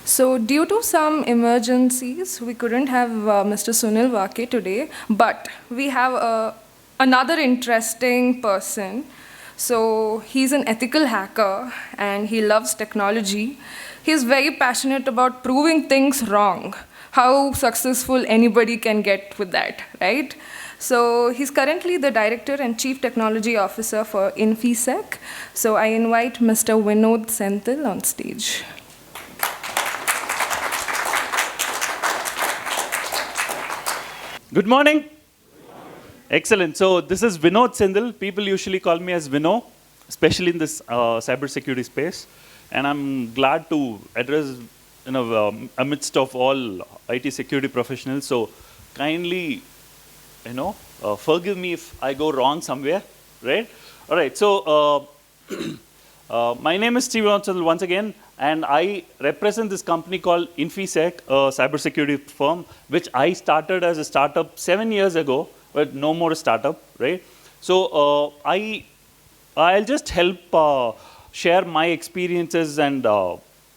So due to some emergencies, we couldn't have Mr. Sunil Wake today, but we have another interesting person. So he's an ethical hacker and he loves technology. He's very passionate about proving things wrong, how successful anybody can get with that, right? So he's currently the Director and Chief Technology Officer for infySEC. So I invite Mr. Vinod Senthil on stage. Good morning. Excellent. So this is Vinod Senthil. People usually call me as Vino, especially in this cybersecurity space. And I'm glad to address, amidst of all IT security professionals. So kindly, forgive me if I go wrong somewhere, right? All right. So my name is Vinod Senthil once again, and I represent this company called infySEC, a cybersecurity firm, which I started as a startup 7 years ago, but no more a startup, right? So I'll just help share my experiences, and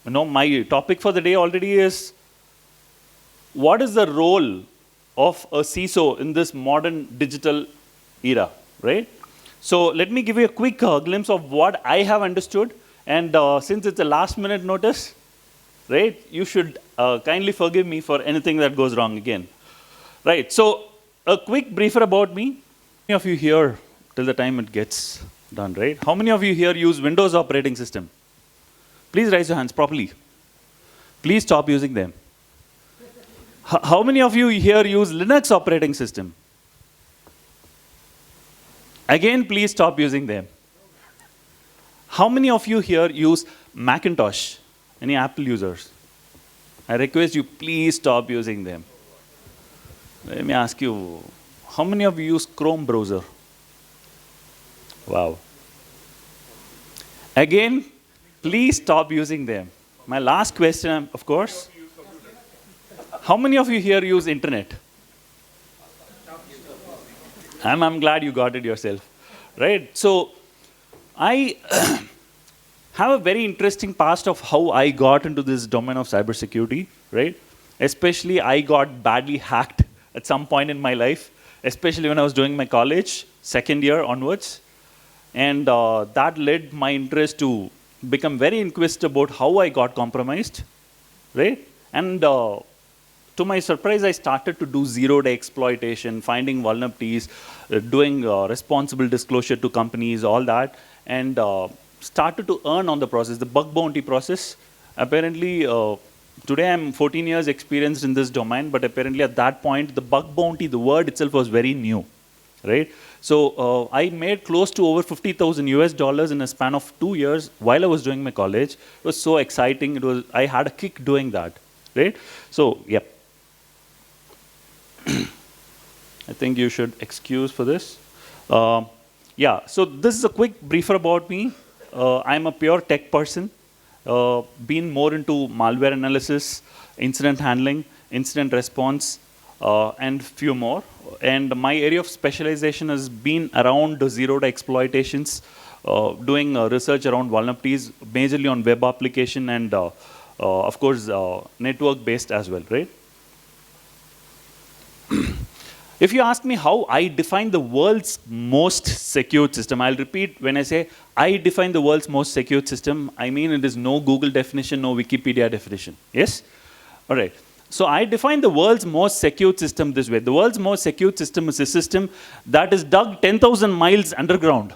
my topic for the day already is, what is the role of a CISO in this modern digital era, right? So let me give you a quick glimpse of what I have understood. And since it's a last minute notice, right, you should kindly forgive me for anything that goes wrong again. Right, so a quick briefer about me. How many of you here, till the time it gets done, right? How many of you here use Windows operating system? Please raise your hands properly. Please stop using them. How many of you here use Linux operating system? Again, please stop using them. How many of you here use Macintosh? Any Apple users? I request you, please stop using them. Let me ask you, how many of you use Chrome browser? Wow. Again, please stop using them. My last question, of course. How many of you here use internet? I'm glad you got it yourself, right? So I have a very interesting past of how I got into this domain of cybersecurity, right? Especially I got badly hacked at some point in my life, especially when I was doing my college, second year onwards. And that led my interest to become very inquisitive about how I got compromised, right? And to my surprise, I started to do zero-day exploitation, finding vulnerabilities, doing responsible disclosure to companies, all that, and started to earn on the process, the bug bounty process. Apparently, today I'm 14 years experienced in this domain, but apparently at that point, the bug bounty, the word itself was very new, right? So I made close to over 50,000 US dollars in a span of 2 years while I was doing my college. It was so exciting. I had a kick doing that, right? So, yep. I think you should excuse for this. Yeah, so this is a quick briefer about me. I'm a pure tech person, been more into malware analysis, incident handling, incident response, and few more. And my area of specialization has been around the zero-day exploitations, doing research around vulnerabilities, majorly on web application and, of course, network-based as well, right? If you ask me how I define the world's most secure system, I'll repeat when I say I define the world's most secure system, I mean it is no Google definition, no Wikipedia definition. Yes? All right. So I define the world's most secure system this way. The world's most secure system is a system that is dug 10,000 miles underground,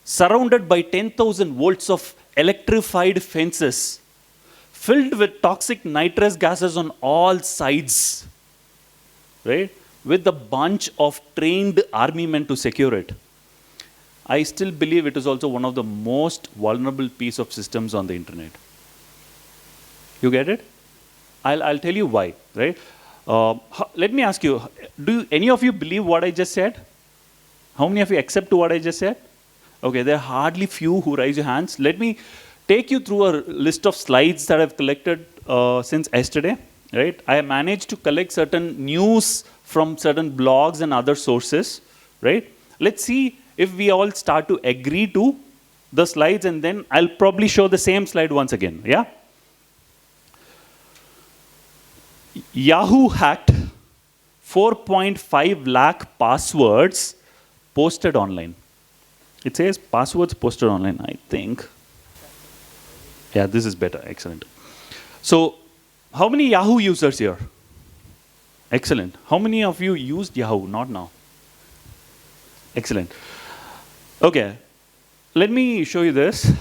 surrounded by 10,000 volts of electrified fences, filled with toxic nitrous gases on all sides, right? With a bunch of trained army men to secure it. I still believe it is also one of the most vulnerable piece of systems on the internet. You get it? I'll tell you why, right? Let me ask you, do any of you believe what I just said? How many of you accept what I just said? Okay, there are hardly few who raise your hands. Let me take you through a list of slides that I've collected since yesterday, right? I managed to collect certain news from certain blogs and other sources, right? Let's see if we all start to agree to the slides, and then I'll probably show the same slide once again, yeah? Yahoo hacked 4.5 lakh passwords posted online. It says passwords posted online, I think. Yeah, this is better. Excellent. So, how many Yahoo users here? Excellent. How many of you used Yahoo? Not now. Excellent. Okay. Let me show you this.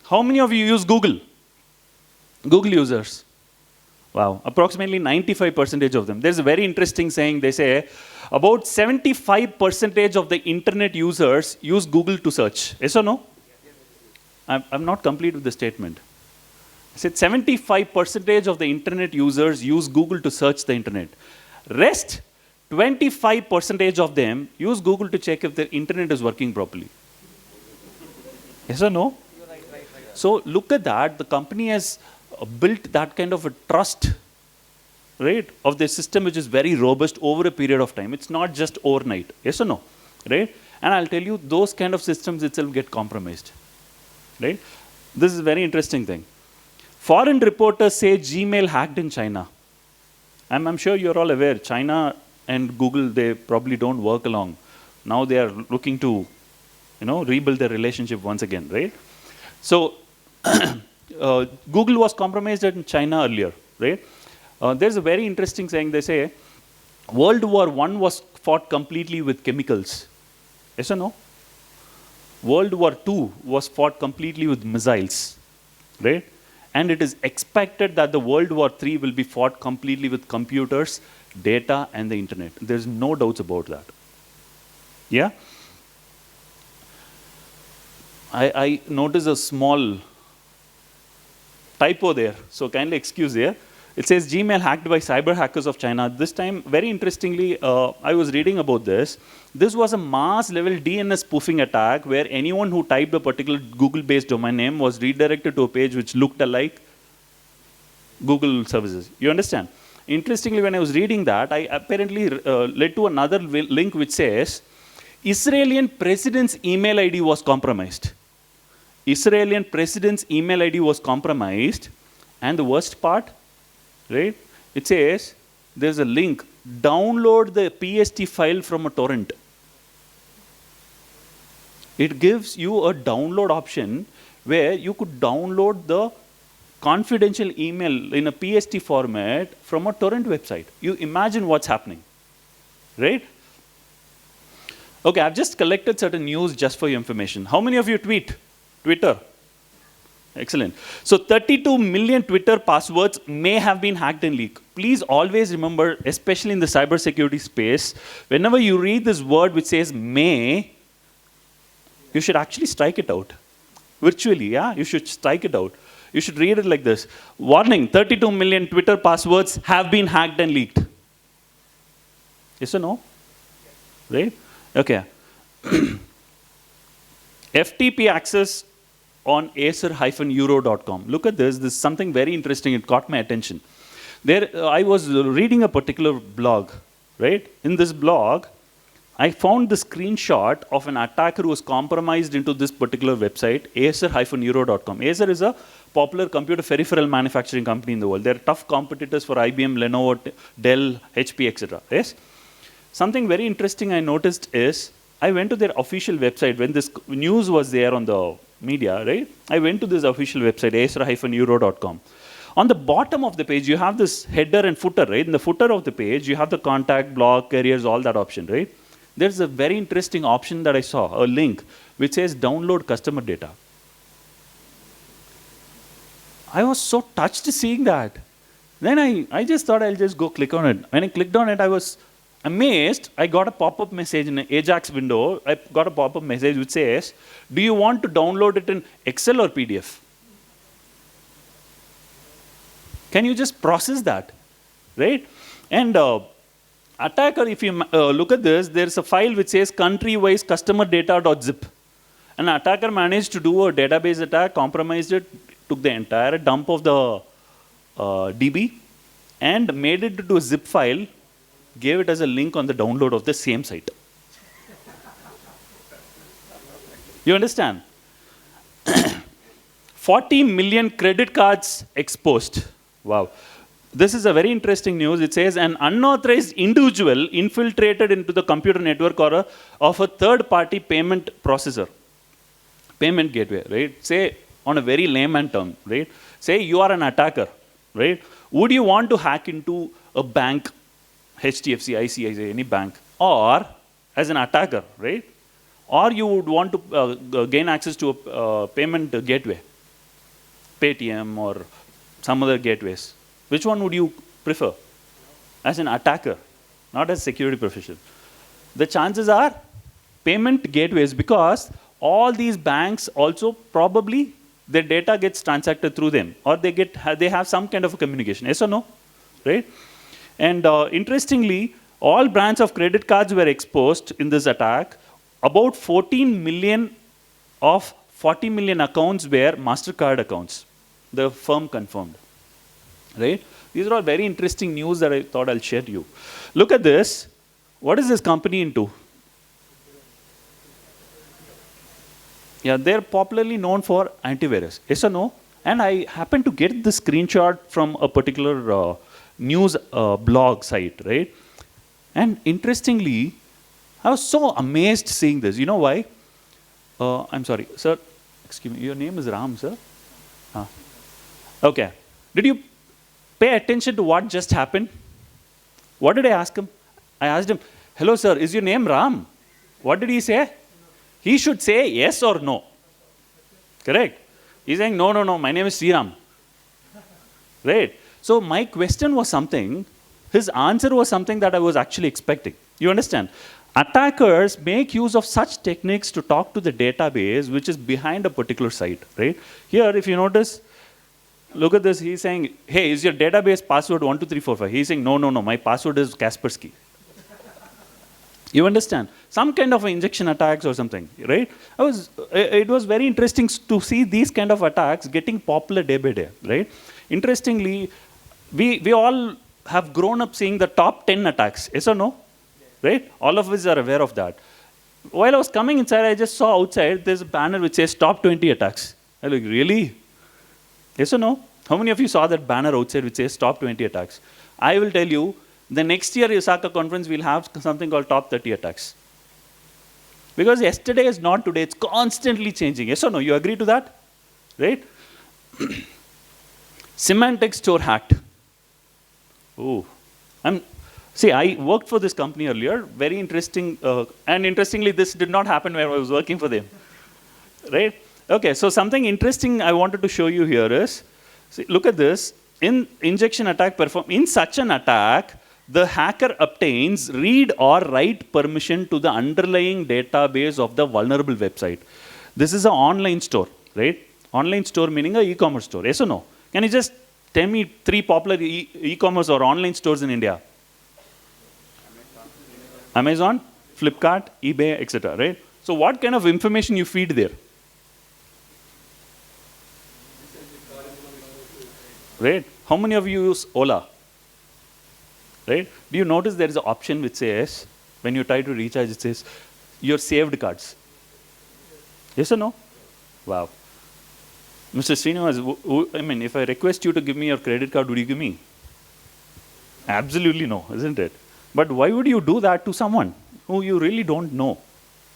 How many of you use Google? Google users. Wow, approximately 95% of them. There's a very interesting saying. They say about 75% of the internet users use Google to search. Yes or no? I'm not complete with the statement. I said 75% of the internet users use Google to search the internet. Rest, 25% of them use Google to check if the internet is working properly. Yes or no? Right. So look at that. The company has built that kind of a trust, right, of the system which is very robust over a period of time. It's not just overnight. Yes or no? Right? And I'll tell you, those kind of systems itself get compromised. Right? This is a very interesting thing. Foreign reporters say Gmail hacked in China. I'm sure you're all aware, China and Google, they probably don't work along. Now they are looking to, rebuild their relationship once again, right? So, Google was compromised in China earlier, right? There's a very interesting saying. They say, World War I was fought completely with chemicals. Yes or no? World War II was fought completely with missiles, right? And it is expected that the World War III will be fought completely with computers, data, and the internet. There's no doubts about that. Yeah? I noticed a small typo there, so kindly excuse there. It says Gmail hacked by cyber hackers of China. This time, very interestingly, I was reading about this. This was a mass level DNS spoofing attack where anyone who typed a particular Google-based domain name was redirected to a page which looked alike Google services. You understand? Interestingly, when I was reading that, I apparently led to another link which says, Israeli president's email ID was compromised. Israeli president's email ID was compromised, and the worst part, right? It says there's a link, download the PST file from a torrent. It gives you a download option where you could download the confidential email in a PST format from a torrent website. You imagine what's happening, right? Okay, I've just collected certain news just for your information. How many of you Twitter? Excellent. So 32 million Twitter passwords may have been hacked and leaked. Please always remember, especially in the cybersecurity space, whenever you read this word which says may, you should actually strike it out. Virtually, yeah? You should strike it out. You should read it like this. Warning, 32 million Twitter passwords have been hacked and leaked. Yes or no? Right? Okay. FTP access on acer-euro.com. Look at this. This is something very interesting. It caught my attention. There, I was reading a particular blog, right? In this blog, I found the screenshot of an attacker who was compromised into this particular website, acer-euro.com. Acer is a popular computer peripheral manufacturing company in the world. They're tough competitors for IBM, Lenovo, Dell, HP, etc. Yes? Something very interesting I noticed is, I went to their official website when this news was there on the media, right? I went to this official website, acer-euro.com. On the bottom of the page, you have this header and footer, right? In the footer of the page, you have the contact, blog, careers, all that option, right? There's a very interesting option that I saw, a link, which says download customer data. I was so touched seeing that. Then I just thought I'll just go click on it. When I clicked on it, I was amazed. I got a pop-up message in an Ajax window. I got a pop-up message which says, do you want to download it in Excel or PDF? Can you just process that, right? And attacker, if you look at this, there's a file which says country-wise customer data.zip. An attacker managed to do a database attack, compromised it, took the entire dump of the DB, and made it into a zip file, gave it as a link on the download of the same site. You understand? 40 million credit cards exposed. Wow. this is a very interesting news. It says an unauthorized individual infiltrated into the computer network of a third-party payment processor, payment gateway, right? Say on a very layman term, right? Say you are an attacker, right? Would you want to hack into a bank, HDFC, ICICI, any bank, or as an attacker, right? Or you would want to gain access to a payment gateway, Paytm or some other gateways. Which one would you prefer? As an attacker, not as security professional. The chances are payment gateways, because all these banks also probably their data gets transacted through them, or they have some kind of a communication. Yes or no? Right? And interestingly, all brands of credit cards were exposed in this attack. About 14 million of 40 million accounts were MasterCard accounts. The firm confirmed. Right? These are all very interesting news that I thought I'll share to you. Look at this. What is this company into? Yeah, they're popularly known for antivirus. Yes or no? And I happened to get this screenshot from a particular news blog site, right? And interestingly, I was so amazed seeing this. You know why? I'm sorry, sir. Excuse me. Your name is Ram, sir? Okay. Did you pay attention to what just happened? What did I ask him? I asked him, hello, sir, is your name Ram? What did he say? He should say yes or no. Correct? He's saying, no, no, no, my name is Sriram. Right? So my question was something, his answer was something that I was actually expecting. You understand? Attackers make use of such techniques to talk to the database which is behind a particular site, right? Here, if you notice, look at this, he's saying, hey, is your database password 12345? He's saying, no, no, no, my password is Kaspersky. You understand? Some kind of injection attacks or something, right? It was very interesting to see these kind of attacks getting popular day by day, right? Interestingly, we all have grown up seeing the top 10 attacks, yes or no? Right? All of us are aware of that. While I was coming inside, I just saw outside, there's a banner which says top 20 attacks. I was like, really? Yes or no? How many of you saw that banner outside which says top 20 attacks? I will tell you, the next year ISACA conference, we'll have something called top 30 attacks. Because yesterday is not today, it's constantly changing. Yes or no? You agree to that? Right? Symantec store hacked. Oh. See, I worked for this company earlier, very interesting, and interestingly, this did not happen when I was working for them. Right? Okay, so something interesting I wanted to show you here is, see, look at this. In injection attack in such an attack, the hacker obtains read or write permission to the underlying database of the vulnerable website. This is an online store, right? Online store meaning an e-commerce store. Yes or no? Can you just tell me 3 popular e-commerce or online stores in India? Amazon, Flipkart, eBay, etc. Right? So what kind of information you feed there? Right? How many of you use Ola? Right? Do you notice there is an option which says, when you try to recharge, it says, your saved cards. Yes or no? Wow. Mr. Srinivas, I mean, if I request you to give me your credit card, would you give me? Absolutely no, isn't it? But why would you do that to someone who you really don't know?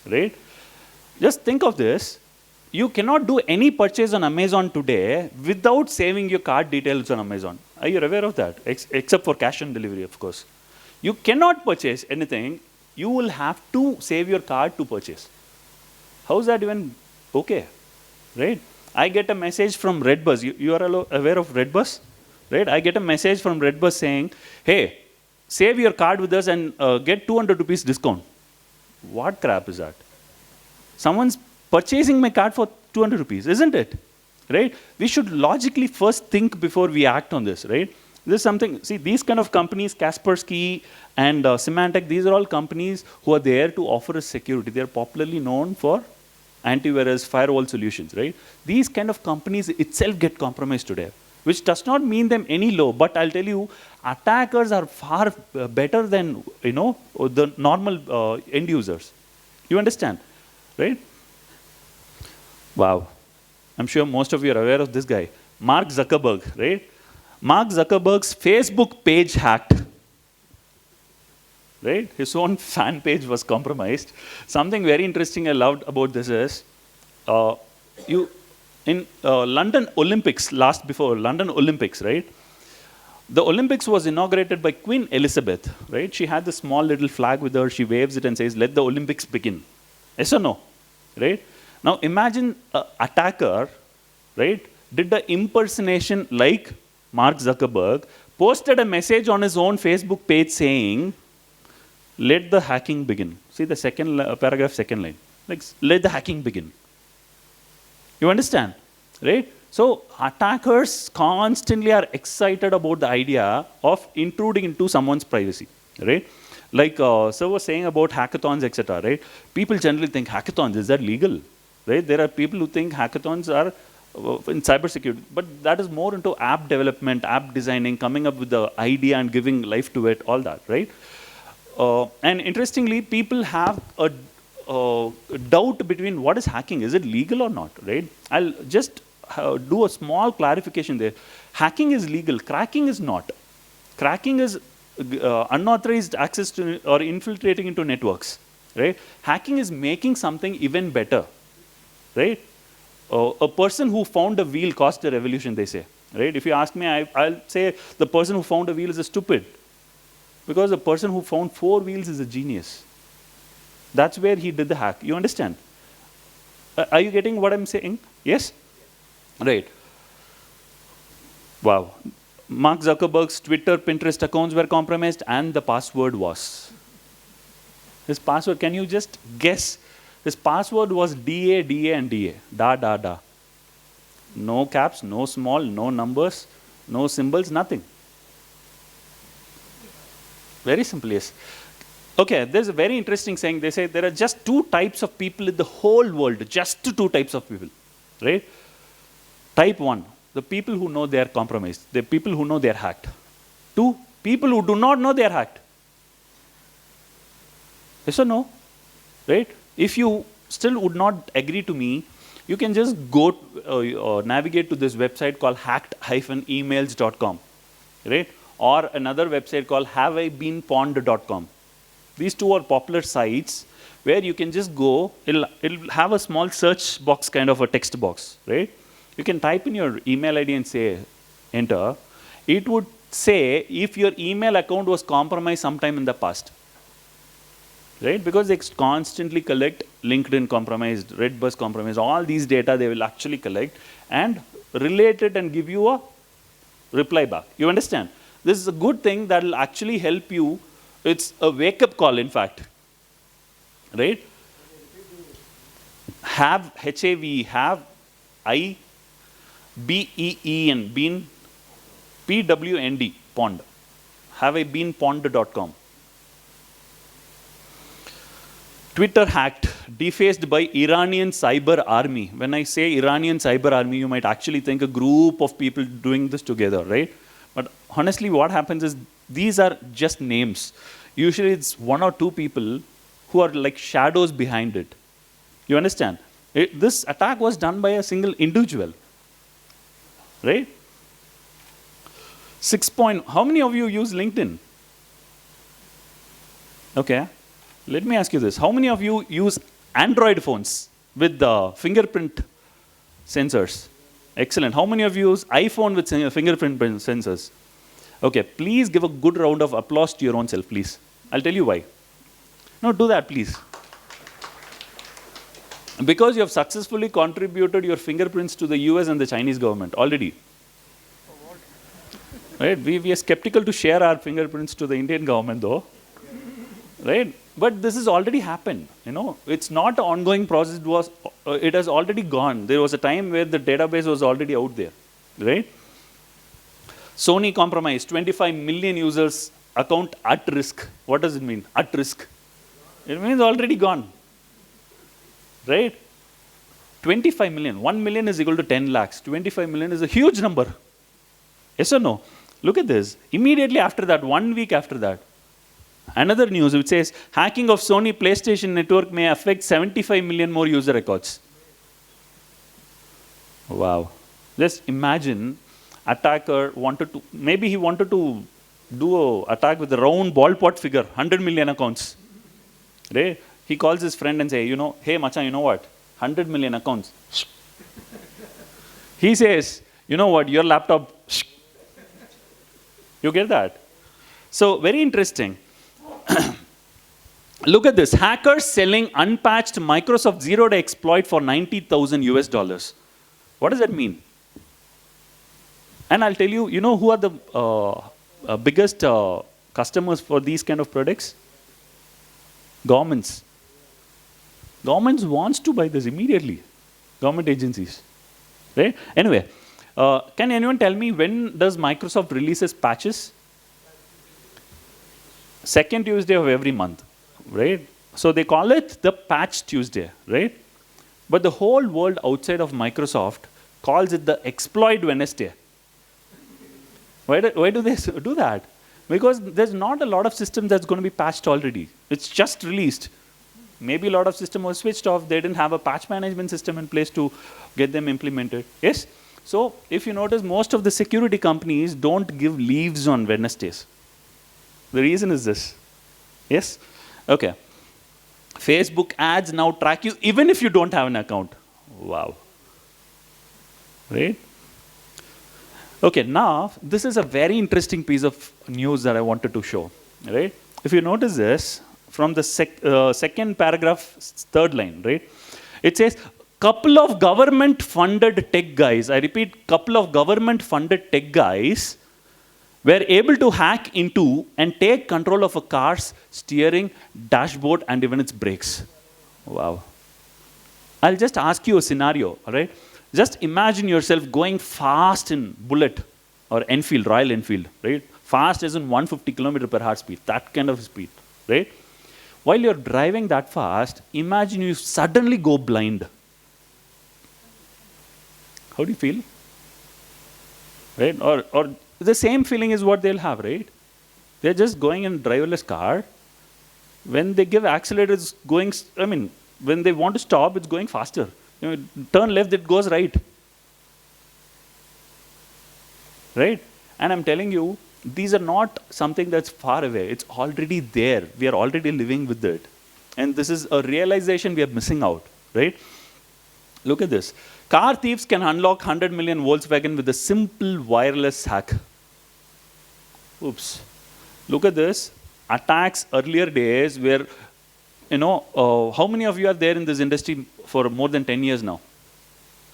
Right? Just think of this. You cannot do any purchase on Amazon today without saving your card details on Amazon. Are you aware of that? Except for cash on delivery, of course. You cannot purchase anything. You will have to save your card to purchase. How is that even okay? Right? I get a message from Redbus. You are aware of Redbus? Right? I get a message from Redbus saying, hey, save your card with us and get 200 rupees discount. What crap is that? Someone's purchasing my card for 200 rupees, isn't it? Right? We should logically first think before we act on this, right? This is something, see, these kind of companies, Kaspersky and Symantec, these are all companies who are there to offer us security. They're popularly known for antivirus, firewall solutions, right? These kind of companies itself get compromised today, which does not mean them any low, but I'll tell you, attackers are far better than, the normal end users. You understand, right? Wow. I'm sure most of you are aware of this guy, Mark Zuckerberg, right? Mark Zuckerberg's Facebook page hacked. Right? His own fan page was compromised. Something very interesting I loved about this is, in London Olympics, London Olympics, right? The Olympics was inaugurated by Queen Elizabeth, right? She had this small little flag with her, she waves it and says, let the Olympics begin. Yes or no? Right? Now imagine an attacker, right, did the impersonation like Mark Zuckerberg, posted a message on his own Facebook page saying, let the hacking begin. See the second paragraph, second line. Like, let the hacking begin. You understand? Right? So attackers constantly are excited about the idea of intruding into someone's privacy. Right? Like Sir was saying about hackathons, etc. Right? People generally think hackathons, is that legal? Right? There are people who think hackathons are in cybersecurity, but that is more into app development, app designing, coming up with the idea and giving life to it, all that, right? And interestingly, people have a doubt between what is hacking, is it legal or not, right? I'll just do a small clarification there. Hacking is legal, cracking is not. Cracking is unauthorized access to or infiltrating into networks, right? Hacking is making something even better, right? A person who found a wheel caused a revolution, they say, right? If you ask me, I'll say the person who found a wheel is a stupid, because the person who found 4 wheels is a genius. That's where he did the hack. You understand? Are you getting what I'm saying? Yes? Right. Wow. Mark Zuckerberg's Twitter, Pinterest accounts were compromised and the password was. His password, can you just guess? His password was DA, DA and DA. Da, da, da. No caps, no small, no numbers, no symbols, nothing. Very simple, yes. Okay, there's a very interesting saying. They say there are just 2 types of people in the whole world, just 2 types of people, right? Type 1, the people who know they are compromised, the people who know they are hacked. 2, people who do not know they are hacked. Yes or no? Right? If you still would not agree to me, you can just go navigate to this website called hacked-emails.com, right? Or another website called haveibeenpwned.com. These 2 are popular sites where you can just go, it'll have a small search box, kind of a text box, right? You can type in your email ID and say, enter. It would say if your email account was compromised sometime in the past, right? Because they constantly collect LinkedIn compromised, Redbus compromised, all these data they will actually collect and relate it and give you a reply back. You understand? This is a good thing that will actually help you. It's a wake-up call, in fact, right? Have, H-A-V, have, I-B-E-E-N, been, P-W-N-D, pond. Haveibeenpwned.com. Twitter hacked, defaced by Iranian cyber army. When I say Iranian cyber army, you might actually think a group of people doing this together, right? But honestly, what happens is these are just names. Usually it's 1 or 2 people who are like shadows behind it. You understand? This attack was done by a single individual, right? 6 point, how many of you use LinkedIn? Okay, let me ask you this. How many of you use Android phones with the fingerprint sensors? Excellent. How many of you use iPhone with fingerprint sensors? Okay, please give a good round of applause to your own self, please. I'll tell you why. No, do that, please. Because you have successfully contributed your fingerprints to the US and the Chinese government already. Right? We are skeptical to share our fingerprints to the Indian government though. Right? But this has already happened. You know, it's not an ongoing process. It has already gone. There was a time where the database was already out there. Right? Sony compromised, 25 million users account at risk. What does it mean? At risk. It means already gone. Right? 25 million. 1 million is equal to 10 lakhs. 25 million is a huge number. Yes or no? Look at this. Immediately after that, 1 week after that, another news which says hacking of Sony PlayStation network may affect 75 million more user records. Wow. Just imagine attacker wanted to, maybe he wanted to do an attack with a round ball pot figure, 100 million accounts. Right? He calls his friend and say, you know, hey, Macha, you know what? 100 million accounts. He says, you know what? Your laptop. You get that? So very interesting. Look at this. Hackers selling unpatched Microsoft zero-day exploit for 90,000 US dollars. What does that mean? And I'll tell you, you know who are the biggest customers for these kind of products? Governments. Governments wants to buy this immediately. Government agencies. Right? Anyway, can anyone tell me when does Microsoft releases patches? Second Tuesday of every month. Right? So they call it the Patch Tuesday, right? But the whole world outside of Microsoft calls it the Exploit Wednesday. Why do they do that? Because there's not a lot of systems that's going to be patched already. It's just released. Maybe a lot of systems were switched off. They didn't have a patch management system in place to get them implemented. Yes? So if you notice, most of the security companies don't give leaves on Wednesdays. The reason is this. Yes? Okay. Facebook ads now track you even if you don't have an account. Wow. Right? Okay, now this is a very interesting piece of news that I wanted to show. Right? If you notice this, from the second paragraph, third line, right? It says, couple of government-funded tech guys, I repeat, couple of government-funded tech guys were able to hack into and take control of a car's steering, dashboard, and even its brakes. Wow. I'll just ask you a scenario, all right? Just imagine yourself going fast in Bullet or Enfield, Royal Enfield, right? Fast as in 150 km/h speed, that kind of speed, right? While you're driving that fast, imagine you suddenly go blind. How do you feel? Right? Or the same feeling is what they'll have, right? They're just going in a driverless car. When they give accelerator, it's going, I mean, when they want to stop, it's going faster. You know, turn left, it goes right. Right? And I'm telling you, these are not something that's far away. It's already there. We are already living with it. And this is a realization we are missing out, right? Look at this. Car thieves can unlock 100 million Volkswagen with a simple wireless hack. Oops. Look at this. Attacks earlier days where, you know, how many of you are there in this industry for more than 10 years now?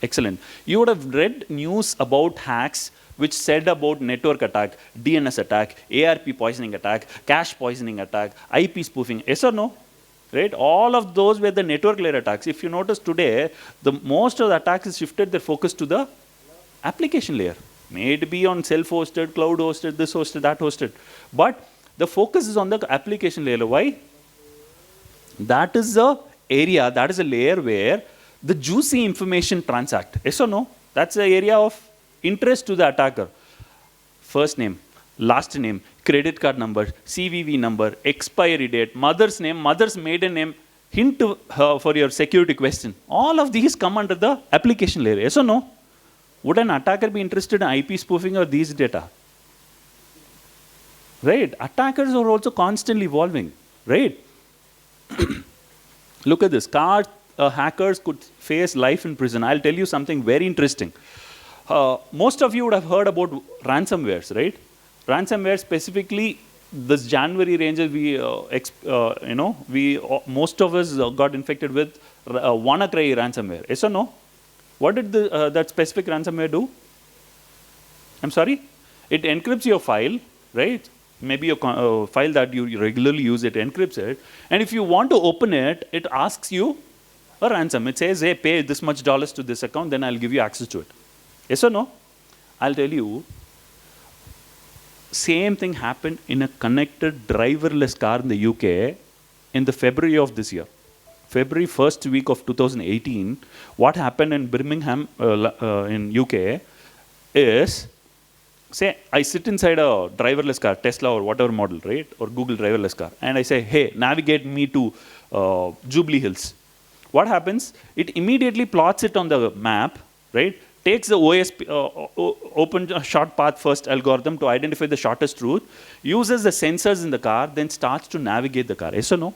Excellent. You would have read news about hacks which said about network attack, DNS attack, ARP poisoning attack, cache poisoning attack, IP spoofing. Yes or no? Right? All of those were the network layer attacks. If you notice today, most of the attacks is shifted their focus to the application layer. May it be on self-hosted, cloud-hosted, this hosted, that hosted. But the focus is on the application layer. Why? That is the area, that is a layer where the juicy information transact. Yes or no? That's the area of interest to the attacker. First name, last name, credit card number, CVV number, expiry date, mother's name, mother's maiden name, hint for your security question. All of these come under the application layer. Yes or no? Would an attacker be interested in IP spoofing or these data? Right? Attackers are also constantly evolving. Right? Look at this. Hackers could face life in prison. I'll tell you something very interesting. Most of you would have heard about ransomwares, right? Ransomware specifically, this January ranges, most of us got infected with WannaCry ransomware. Yes or no? What did that specific ransomware do? I'm sorry? It encrypts your file, right? Maybe a file that you regularly use, it encrypts it. And if you want to open it, it asks you a ransom. It says, hey, pay this much dollars to this account, then I'll give you access to it. Yes or no? I'll tell you, same thing happened in a connected driverless car in the UK in the February of this year. February first week of 2018, what happened in Birmingham in UK is, say I sit inside a driverless car, Tesla or whatever model, right? Or Google driverless car. And I say, hey, navigate me to Jubilee Hills. What happens? It immediately plots it on the map, right? takes the OSP, open short path first algorithm to identify the shortest route, uses the sensors in the car, then starts to navigate the car. Yes or no?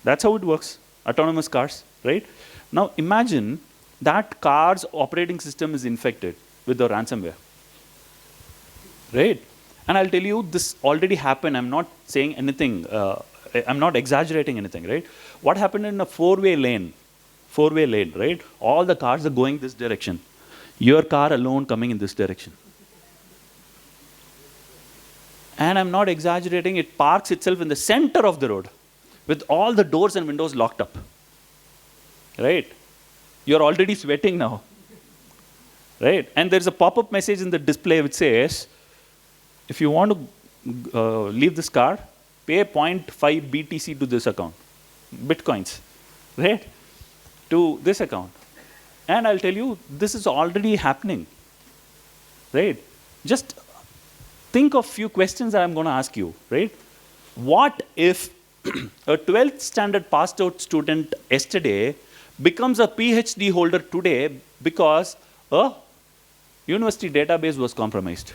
That's how it works. Autonomous cars, right? Now imagine that car's operating system is infected with the ransomware, right? And I'll tell you, this already happened. I'm not saying anything, I'm not exaggerating anything, right? What happened in a four-way lane, right? All the cars are going this direction. Your car alone coming in this direction. And I'm not exaggerating, it parks itself in the center of the road with all the doors and windows locked up, right? You're already sweating now, right? And there's a pop-up message in the display which says, if you want to leave this car, pay 0.5 BTC to this account, Bitcoins, right? To this account. And I'll tell you, this is already happening, right? Just think of few questions that I'm going to ask you, right? What if a 12th standard passed out student yesterday becomes a PhD holder today because a university database was compromised?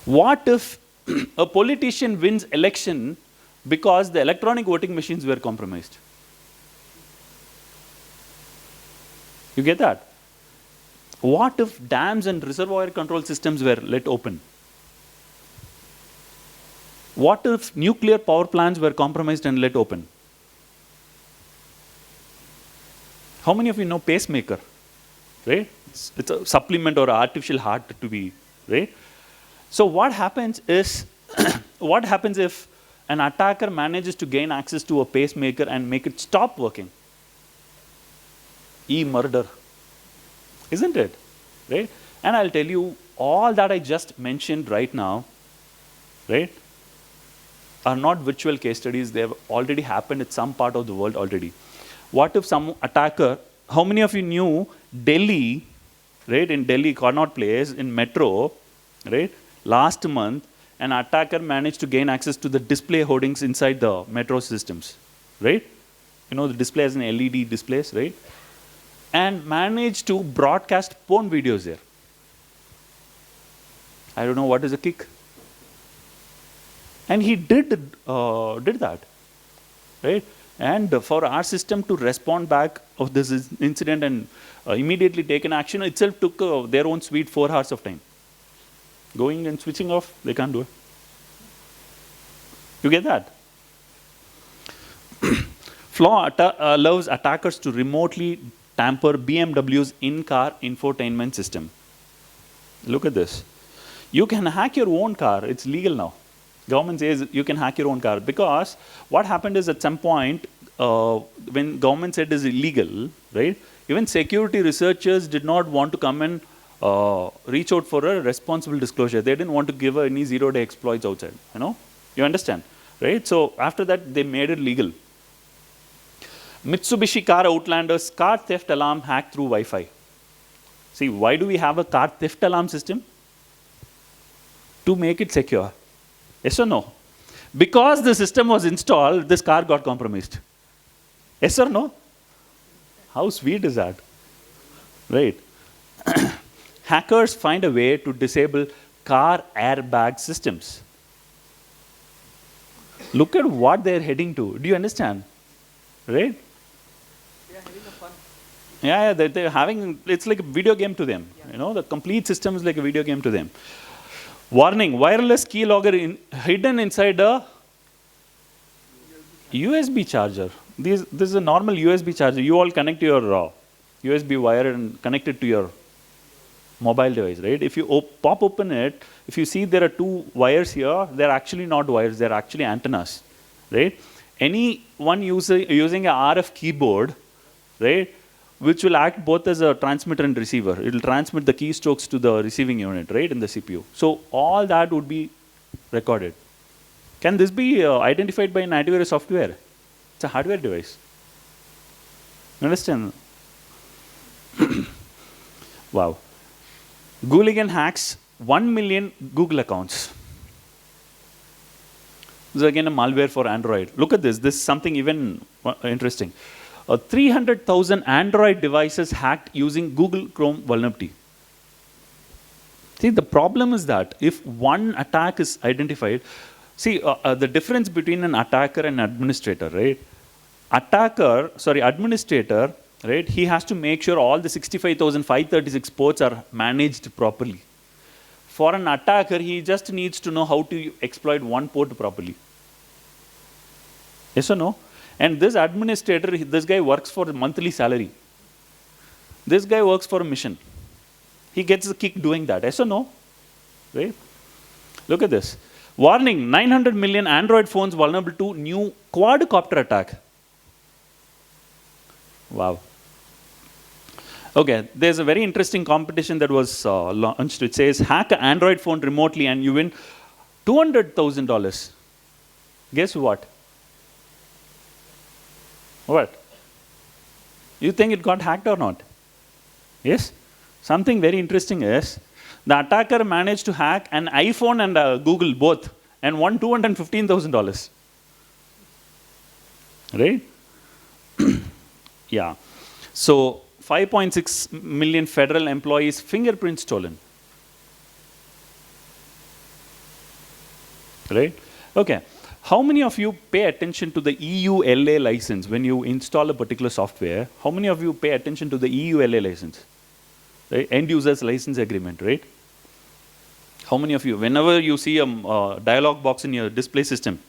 What if a politician wins election because the electronic voting machines were compromised? You get that? What if dams and reservoir control systems were let open? What if nuclear power plants were compromised and let open? How many of you know pacemaker, right? It's a supplement or artificial heart to be, right? So what happens is, what happens if an attacker manages to gain access to a pacemaker and make it stop working? E-murder, isn't it, right? And I'll tell you, all that I just mentioned right now, right, are not virtual case studies. They have already happened at some part of the world already. What if some attacker, how many of you knew Delhi, right, in Delhi, Connaught Place, in Metro, right, last month, an attacker managed to gain access to the display hoardings inside the metro systems, right? You know, the display has an LED displays, right? And managed to broadcast porn videos there. I don't know what is the kick. And he did that, right? And for our system to respond back of this incident and immediately take an action itself took their own sweet 4 hours of time. Going and switching off, they can't do it. You get that? Flaw allows attackers to remotely tamper BMW's in-car infotainment system. Look at this. You can hack your own car. It's legal now. Government says you can hack your own car, because what happened is at some point, when government said it's illegal, right? Even security researchers did not want to come and reach out for a responsible disclosure. They didn't want to give any zero-day exploits outside, you know? You understand, right? So after that, they made it legal. Mitsubishi car Outlander's car theft alarm hacked through Wi-Fi. See, why do we have a car theft alarm system? To make it secure. Yes or no? Because the system was installed, this car got compromised. Yes or no? How sweet is that? Right. Hackers find a way to disable car airbag systems. Look at what they're heading to. Do you understand? Right? They're having a fun. Yeah, they're having, it's like a video game to them. Yeah. You know, the complete system is like a video game to them. Warning, wireless keylogger hidden inside a USB charger. This is a normal USB charger. You all connect your USB wire and connect it to your mobile device, right? If you pop open it, if you see there are 2 wires here, they're actually not wires, they're actually antennas, right? Anyone using a RF keyboard, right, which will act both as a transmitter and receiver. It will transmit the keystrokes to the receiving unit, right, in the CPU. So all that would be recorded. Can this be identified by an antivirus software? It's a hardware device. You understand? Wow. Gooligan hacks 1 million Google accounts. This is again a malware for Android. Look at this. This is something even interesting. 300,000 Android devices hacked using Google Chrome vulnerability. See, the problem is that if one attack is identified, see, the difference between an attacker and administrator, right? Administrator, right? He has to make sure all the 65,536 ports are managed properly. For an attacker, he just needs to know how to exploit one port properly. Yes or no? And this administrator, this guy works for a monthly salary. This guy works for a mission. He gets a kick doing that. Yes or no? Right? Look at this. Warning, 900 million Android phones vulnerable to new quadcopter attack. Wow. Okay, there's a very interesting competition that was launched. It says, hack an Android phone remotely and you win $200,000. Guess what? What? You think it got hacked or not? Yes? Something very interesting is, the attacker managed to hack an iPhone and Google both and won $215,000. Right? Yeah. So 5.6 million federal employees' fingerprints stolen. Right? Okay. How many of you pay attention to the EULA license when you install a particular software? How many of you pay attention to the EULA license? Right? End users license agreement, right? How many of you, whenever you see a dialog box in your display system,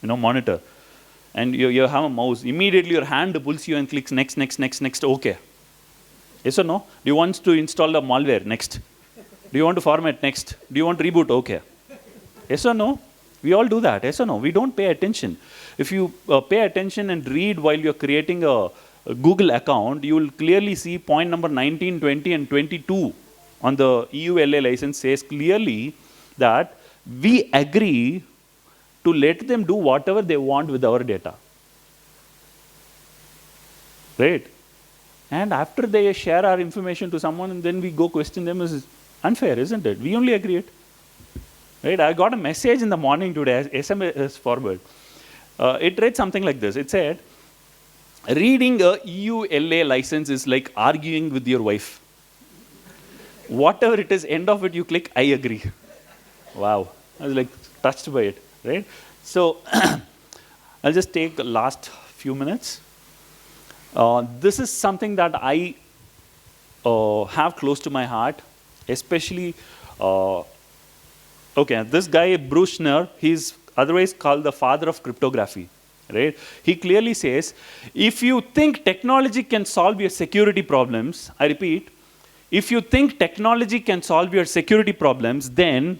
monitor, and you have a mouse, immediately your hand pulls you and clicks next, next, next, next, okay. Yes or no? Do you want to install the malware? Next. Do you want to format? Next. Do you want to reboot? Okay. Yes or no? We all do that. Yes or no? We don't pay attention. If you pay attention and read while you're creating a Google account, you will clearly see point number 19, 20, and 22 on the EULA license says clearly that we agree to let them do whatever they want with our data. Right? And after they share our information to someone and then we go question them, is unfair, isn't it? We only agree it. Right? I got a message in the morning today, SMS forward. It read something like this. It said, reading a EULA license is like arguing with your wife. Whatever it is, end of it, you click, I agree. Wow. I was like touched by it, right? So I'll just take the last few minutes. This is something that I have close to my heart, especially, this guy, Bruce Schneier, he's otherwise called the father of cryptography, right? He clearly says, if you think technology can solve your security problems, I repeat, if you think technology can solve your security problems, then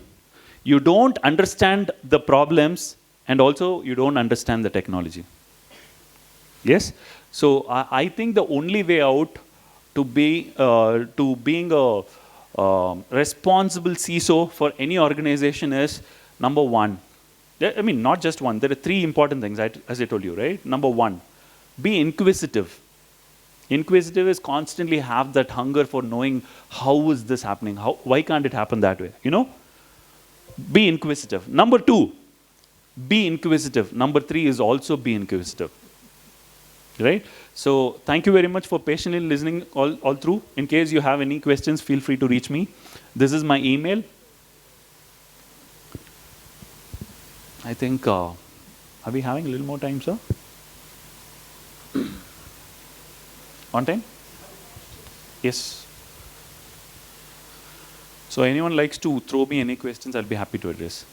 you don't understand the problems and also you don't understand the technology. Yes? So I think the only way out to being a responsible CISO for any organization is, number one, I mean, not just one, there are three important things, as I told you, right? Number one, be inquisitive. Inquisitive is constantly have that hunger for knowing how is this happening, why can't it happen that way, Be inquisitive. Number two, be inquisitive. Number three is also be inquisitive. Right? So thank you very much for patiently listening all through. In case you have any questions, feel free to reach me. This is my email. I think, are we having a little more time, sir? On time? Yes. So anyone likes to throw me any questions, I'll be happy to address.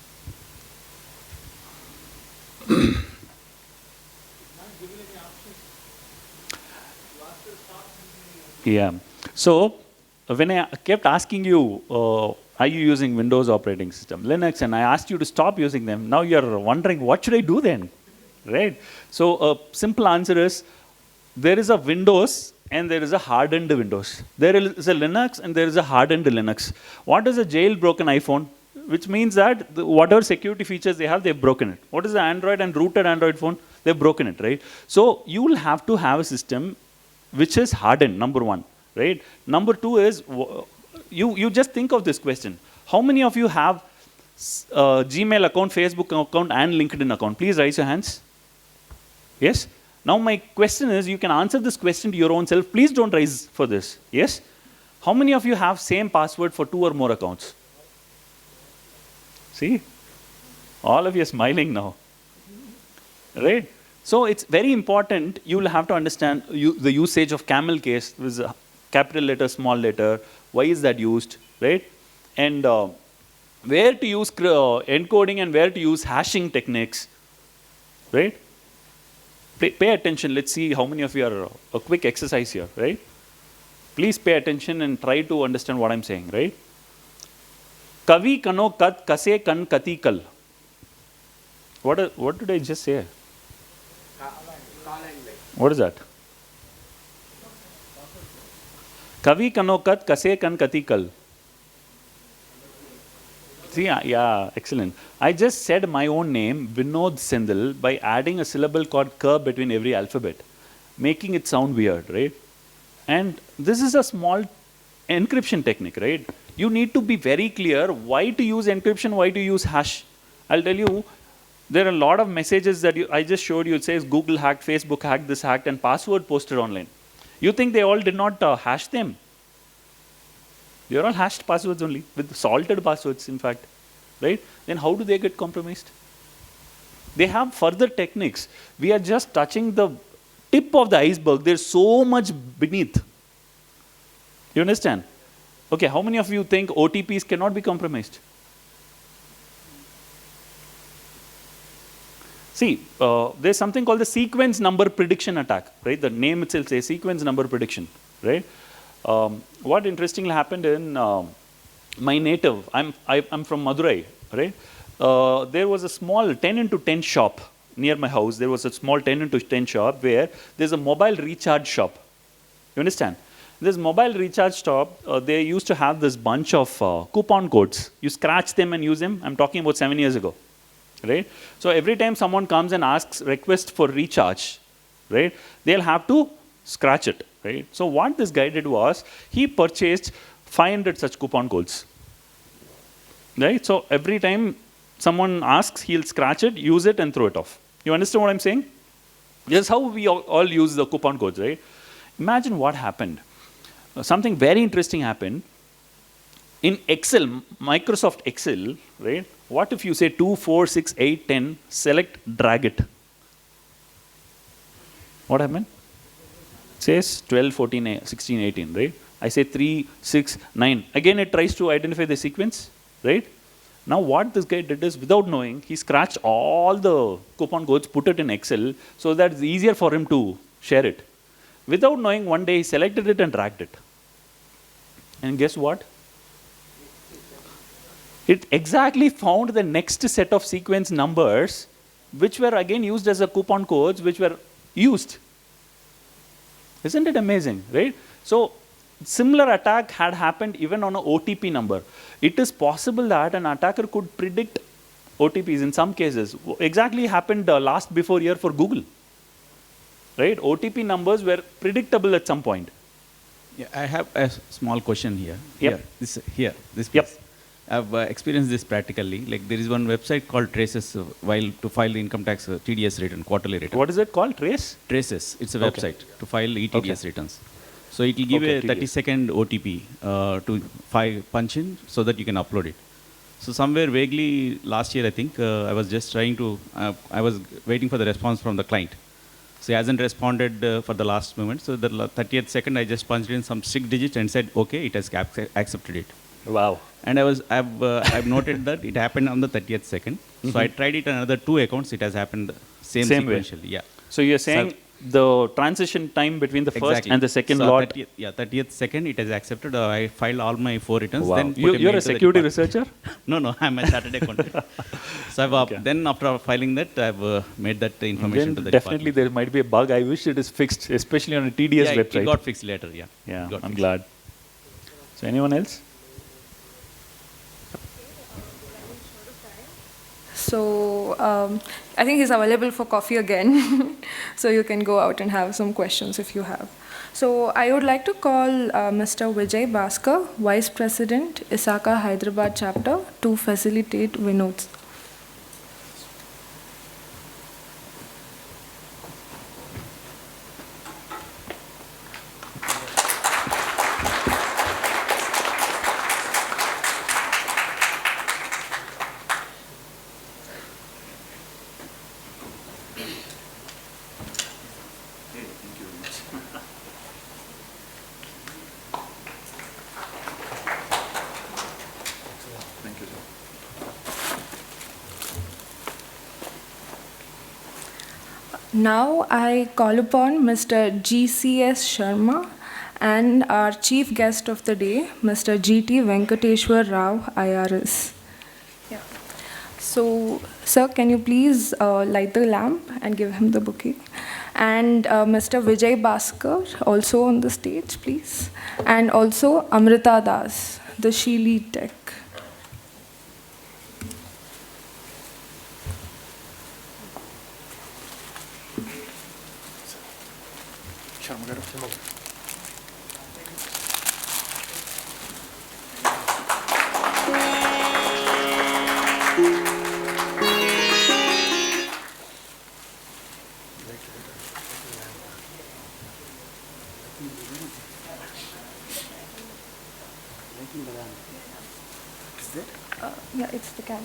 Yeah. So when I kept asking you, are you using Windows operating system, Linux, and I asked you to stop using them, now you're wondering, what should I do then? Right? So a simple answer is, there is a Windows and there is a hardened Windows. There is a Linux and there is a hardened Linux. What is a jailbroken iPhone? Which means that whatever security features they have, they've broken it. What is the Android and rooted Android phone? They've broken it, right? So you will have to have a system which is hardened, number one, right? Number two is, you just think of this question. How many of you have Gmail account, Facebook account, and LinkedIn account? Please raise your hands. Yes? Now my question is, you can answer this question to your own self. Please don't raise for this. Yes? How many of you have same password for 2 or more accounts? See? All of you are smiling now. Right? So it's very important, you will have to understand the usage of camel case, with capital letter, small letter, why is that used, right? And where to use encoding and where to use hashing techniques, right? Pay attention, let's see how many of you are, a quick exercise here, right? Please pay attention and try to understand what I'm saying, right? Kavi kano kat kase kan kati kal. What did I just say? What is that? Kavi kano kat kase kan kati kal. See, yeah, excellent. I just said my own name, Vinod Senthil, by adding a syllable called K between every alphabet, making it sound weird, right? And this is a small encryption technique, right? You need to be very clear why to use encryption, why to use hash. I'll tell you, there are a lot of messages that I just showed you. It says Google hacked, Facebook hacked, this hacked, and password posted online. You think they all did not hash them? They are all hashed passwords only, with salted passwords, in fact, right? Then how do they get compromised? They have further techniques. We are just touching the tip of the iceberg. There's so much beneath. You understand? Okay, how many of you think OTPs cannot be compromised? See, there's something called the sequence number prediction attack, right? The name itself says sequence number prediction, right? What interestingly happened in my native, I'm from Madurai, right? There was a small 10 into 10 shop near my house. There was a small 10 into 10 shop where there's a mobile recharge shop. You understand? This mobile recharge shop, they used to have this bunch of coupon codes. You scratch them and use them. I'm talking about 7 years ago, right? So every time someone comes and asks request for recharge, right, they'll have to scratch it, right? So what this guy did was, he purchased 500 such coupon codes, right? So every time someone asks, he'll scratch it, use it, and throw it off. You understand what I'm saying? This is how we all use the coupon codes, right? Imagine what happened. Something very interesting happened. In Excel, Microsoft Excel, right? What if you say 2, 4, 6, 8, 10, select, drag it? What happened? It says 12, 14, 16, 18, right? I say 3, 6, 9. Again, it tries to identify the sequence, right? Now what this guy did is, without knowing, he scratched all the coupon codes, put it in Excel, so that it's easier for him to share it. Without knowing, one day he selected it and dragged it. And guess what? It exactly found the next set of sequence numbers, which were again used as a coupon codes, which were used. Isn't it amazing, right? So, similar attack had happened even on an OTP number. It is possible that an attacker could predict OTPs in some cases. Exactly happened before year for Google. Right? OTP numbers were predictable at some point. Yeah, I have a small question here. Yep. This Yep. place. I've experienced this practically. Like there is one website called Traces while to file the income tax TDS return, quarterly return. What is it called? Trace? Traces. It's a Okay. website to file ETDS returns. So it will give Okay, a 30-second OTP to punch in so that you can upload it. So somewhere vaguely last year, I think, I was just trying to, I was waiting for the response from the client. So he hasn't responded for the last moment. So the 30th second, I just punched in some 6 digits and said, okay, it has accepted it. Wow. And I've noted that it happened on the 30th second. So I tried it on another 2 accounts. It has happened same way. sequentially. Yeah. So you're saying the transition time between the first and the second so lot. 30th second, it has accepted. I filed all my 4 returns. Wow. Then You're a security researcher? No, I'm a chartered accountant. So then after filing that, I've made that information Then to the definitely department. there might be a bug. I wish it is fixed, especially on a TDS Yeah, website. it got fixed later, yeah. Yeah, It got I'm fixed. glad. So anyone else? So I think he's available for coffee again. So you can go out and have some questions if you have. So I would like to call Mr. Vijay Bhaskar, Vice President, ISACA Hyderabad chapter, to facilitate Vinod's. Now I call upon Mr. GCS Sharma and our chief guest of the day, Mr. GT Venkateshwar Rao, IRS. Yeah. So, sir, can you please light the lamp and give him the bouquet? And Mr. Vijay Bhaskar, also on the stage, please. And also Amrita Das, the She Lead Tech. Yeah, it's the camera.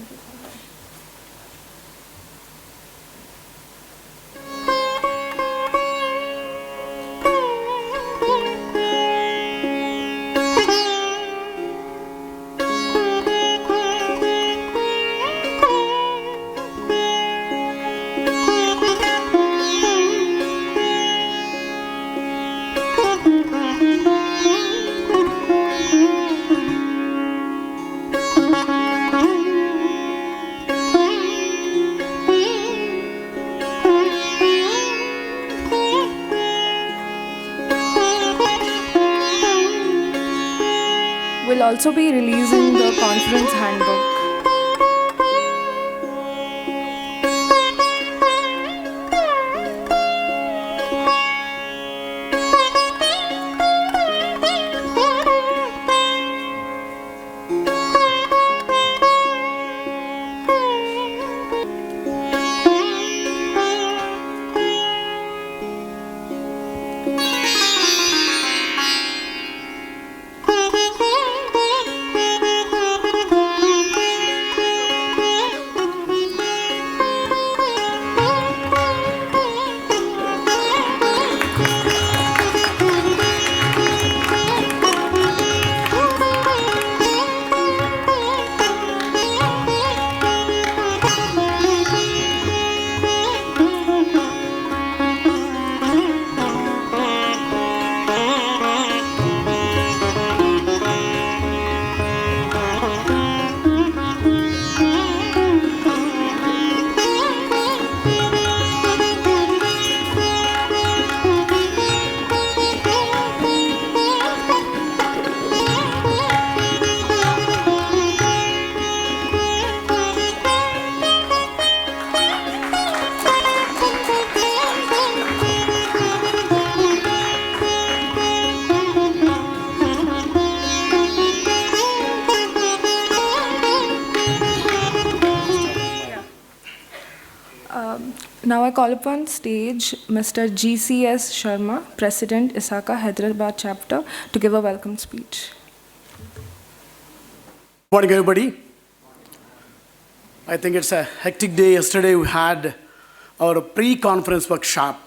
We'll also be releasing the conference handbook. Now I call upon stage Mr. GCS Sharma, President, ISACA Hyderabad chapter, to give a welcome speech. Morning, everybody. I think it's a hectic day. Yesterday we had our pre-conference workshop.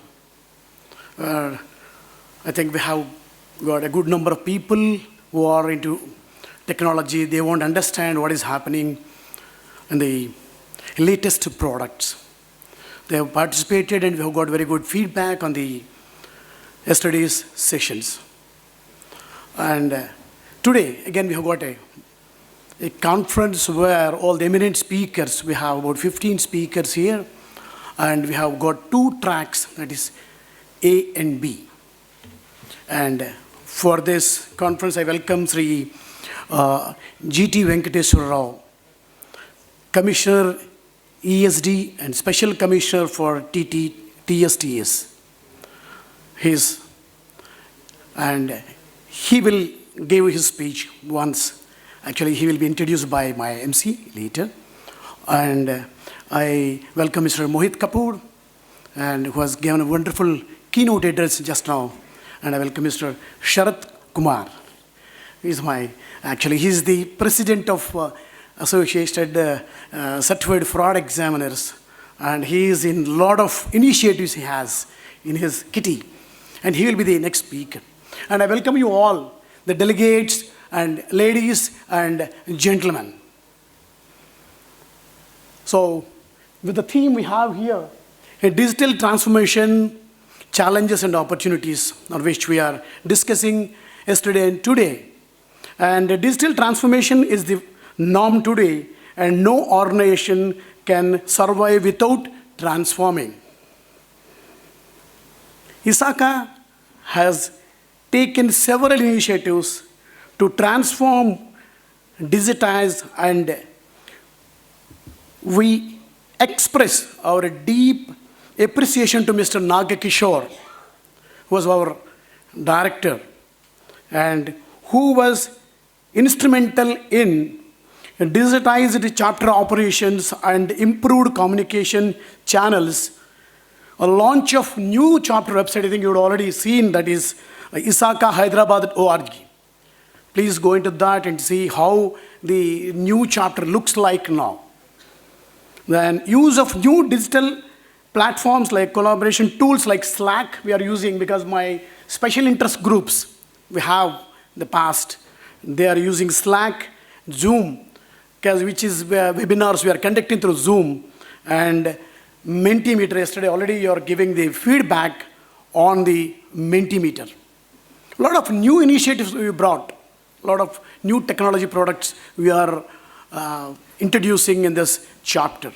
I think we have got a good number of people who are into technology. They won't understand what is happening in the latest products. They have participated and we have got very good feedback on the yesterday's sessions. And today, again, we have got a conference where all the eminent speakers, we have about 15 speakers here, and we have got 2 tracks, that is A and B. And for this conference, I welcome Sri GT Venkateshwar Rao, Commissioner ESD and Special Commissioner for TSTS. And he will give his speech once. Actually, he will be introduced by my MC later. And I welcome Mr. Mohit Kapoor, and who has given a wonderful keynote address just now. And I welcome Mr. Sharat Kumar. He's the president of Associated Certified Fraud Examiners, and he is in a lot of initiatives he has in his kitty, and he will be the next speaker. And I welcome you all, the delegates and ladies and gentlemen. So, with the theme we have here, digital transformation challenges and opportunities on which we are discussing yesterday and today. And digital transformation is the norm today, and no organization can survive without transforming. ISACA has taken several initiatives to transform, digitize, and we express our deep appreciation to Mr. Nagakishore, who was our director and who was instrumental in digitized chapter operations and improved communication channels. A launch of new chapter website, I think you've already seen, that is ISACA HYDERABAD.org. Please go into that and see how the new chapter looks like now. Then use of new digital platforms like collaboration tools like Slack we are using, because my special interest groups we have in the past, they are using Slack, Zoom, which is webinars we are conducting through Zoom, and Mentimeter. Yesterday already you are giving the feedback on the Mentimeter. A lot of new initiatives we brought, a lot of new technology products we are introducing in this chapter.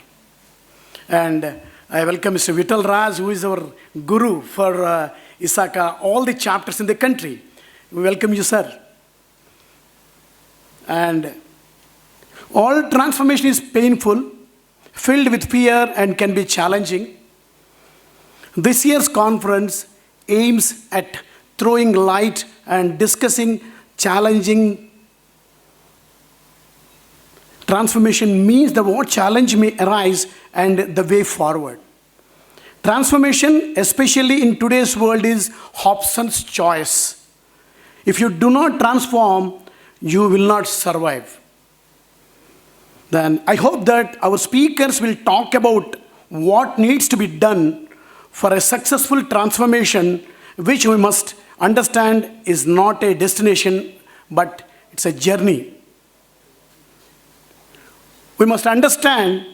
And I welcome Mr. Vital Raj, who is our guru for ISACA, all the chapters in the country. We welcome you, sir. And all transformation is painful, filled with fear, and can be challenging. This year's conference aims at throwing light and discussing challenging transformation means that what challenge may arise and the way forward. Transformation, especially in today's world, is Hobson's choice. If you do not transform, you will not survive. Then I hope that our speakers will talk about what needs to be done for a successful transformation, which we must understand is not a destination, but it's a journey. We must understand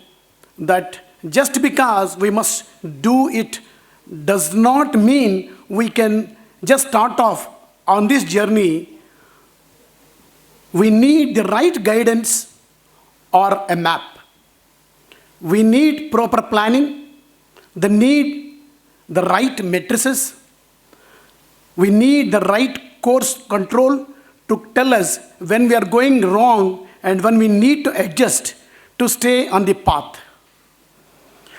that just because we must do it does not mean we can just start off on this journey. We need the right guidance or a map. We need proper planning, the right matrices. We need the right course control to tell us when we are going wrong and when we need to adjust to stay on the path.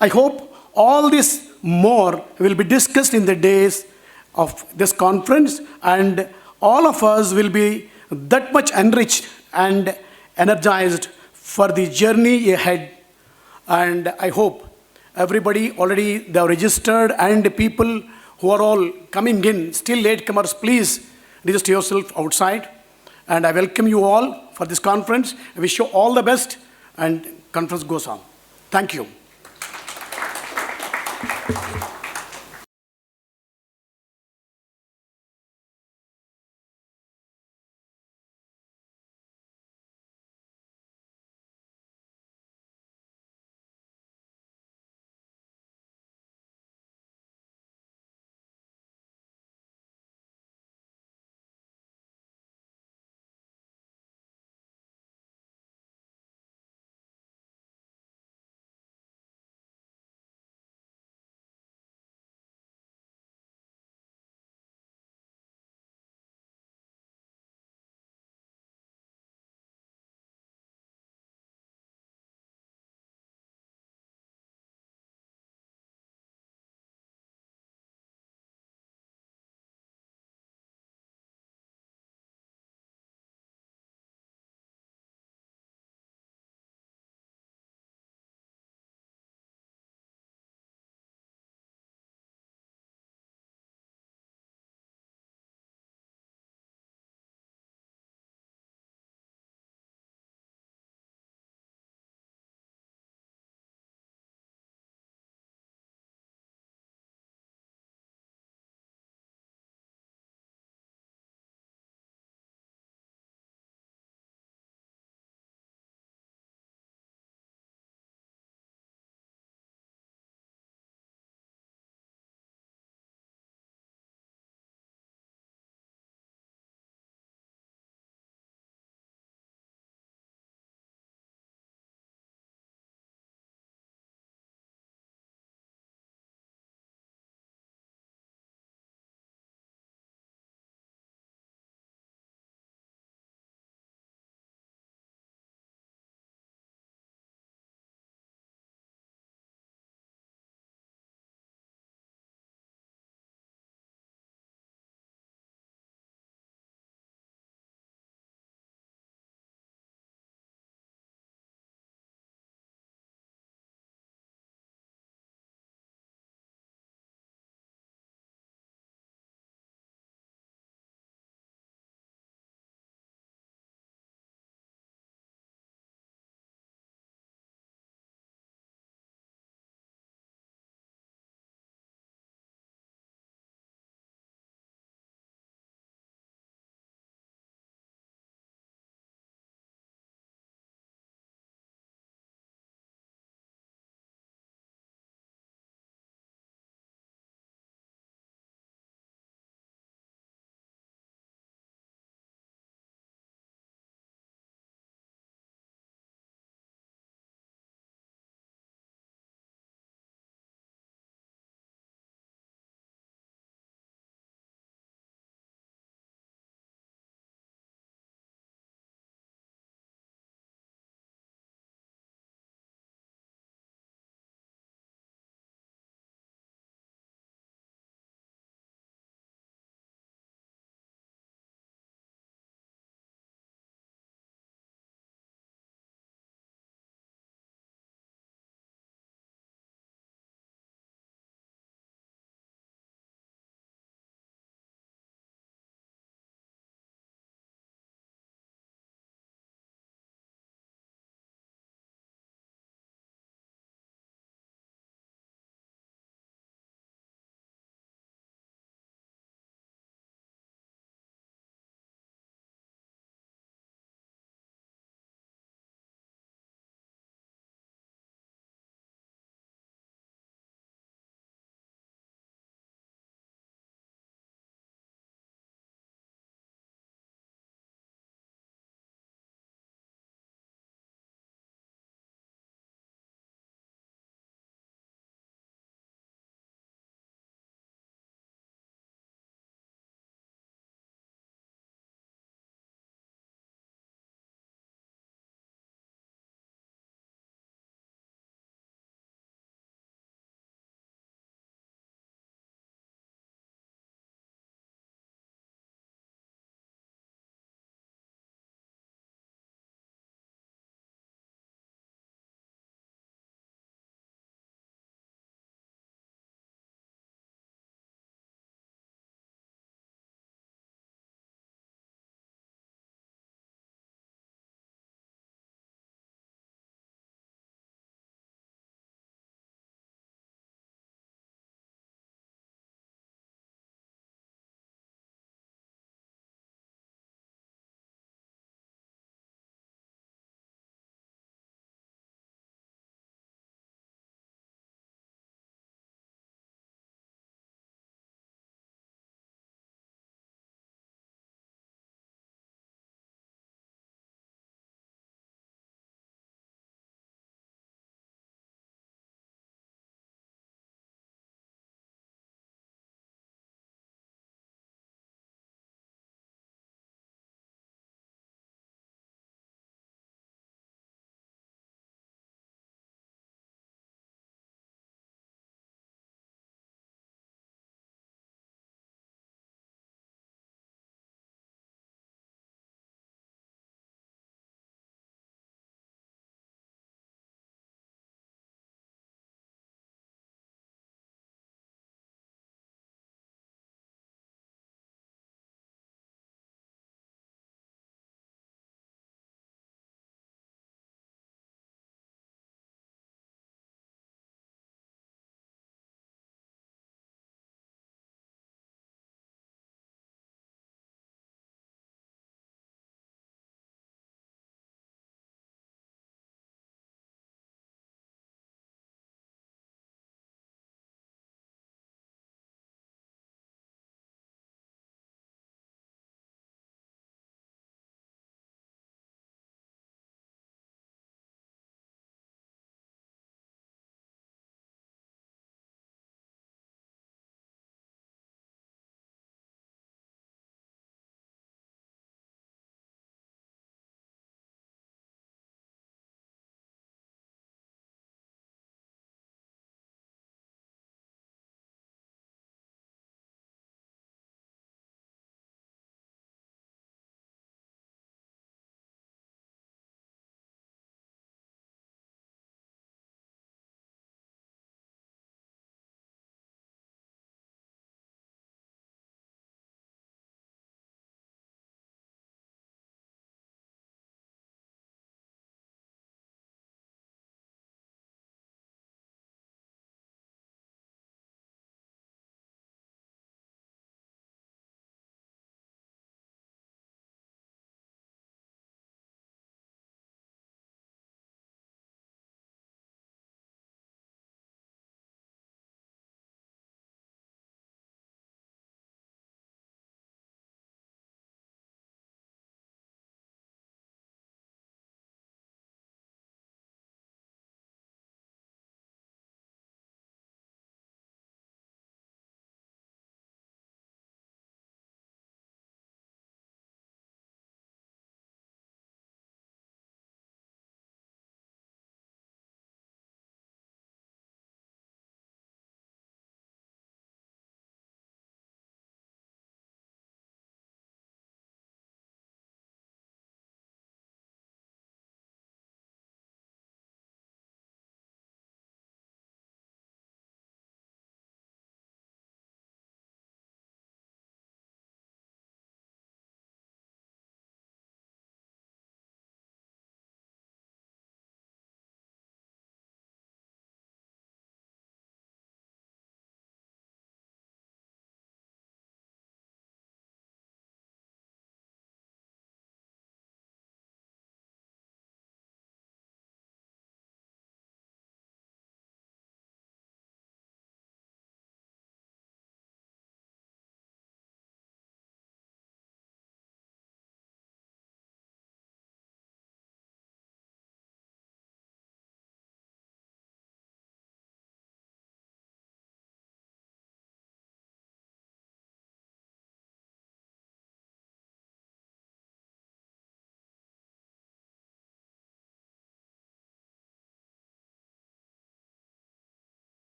I hope all this more will be discussed in the days of this conference, and all of us will be that much enriched and energized for the journey ahead. And I hope everybody already they have registered, and the people who are all coming in, still latecomers, please register yourself outside. And I welcome you all for this conference. I wish you all the best, and conference goes on. Thank you.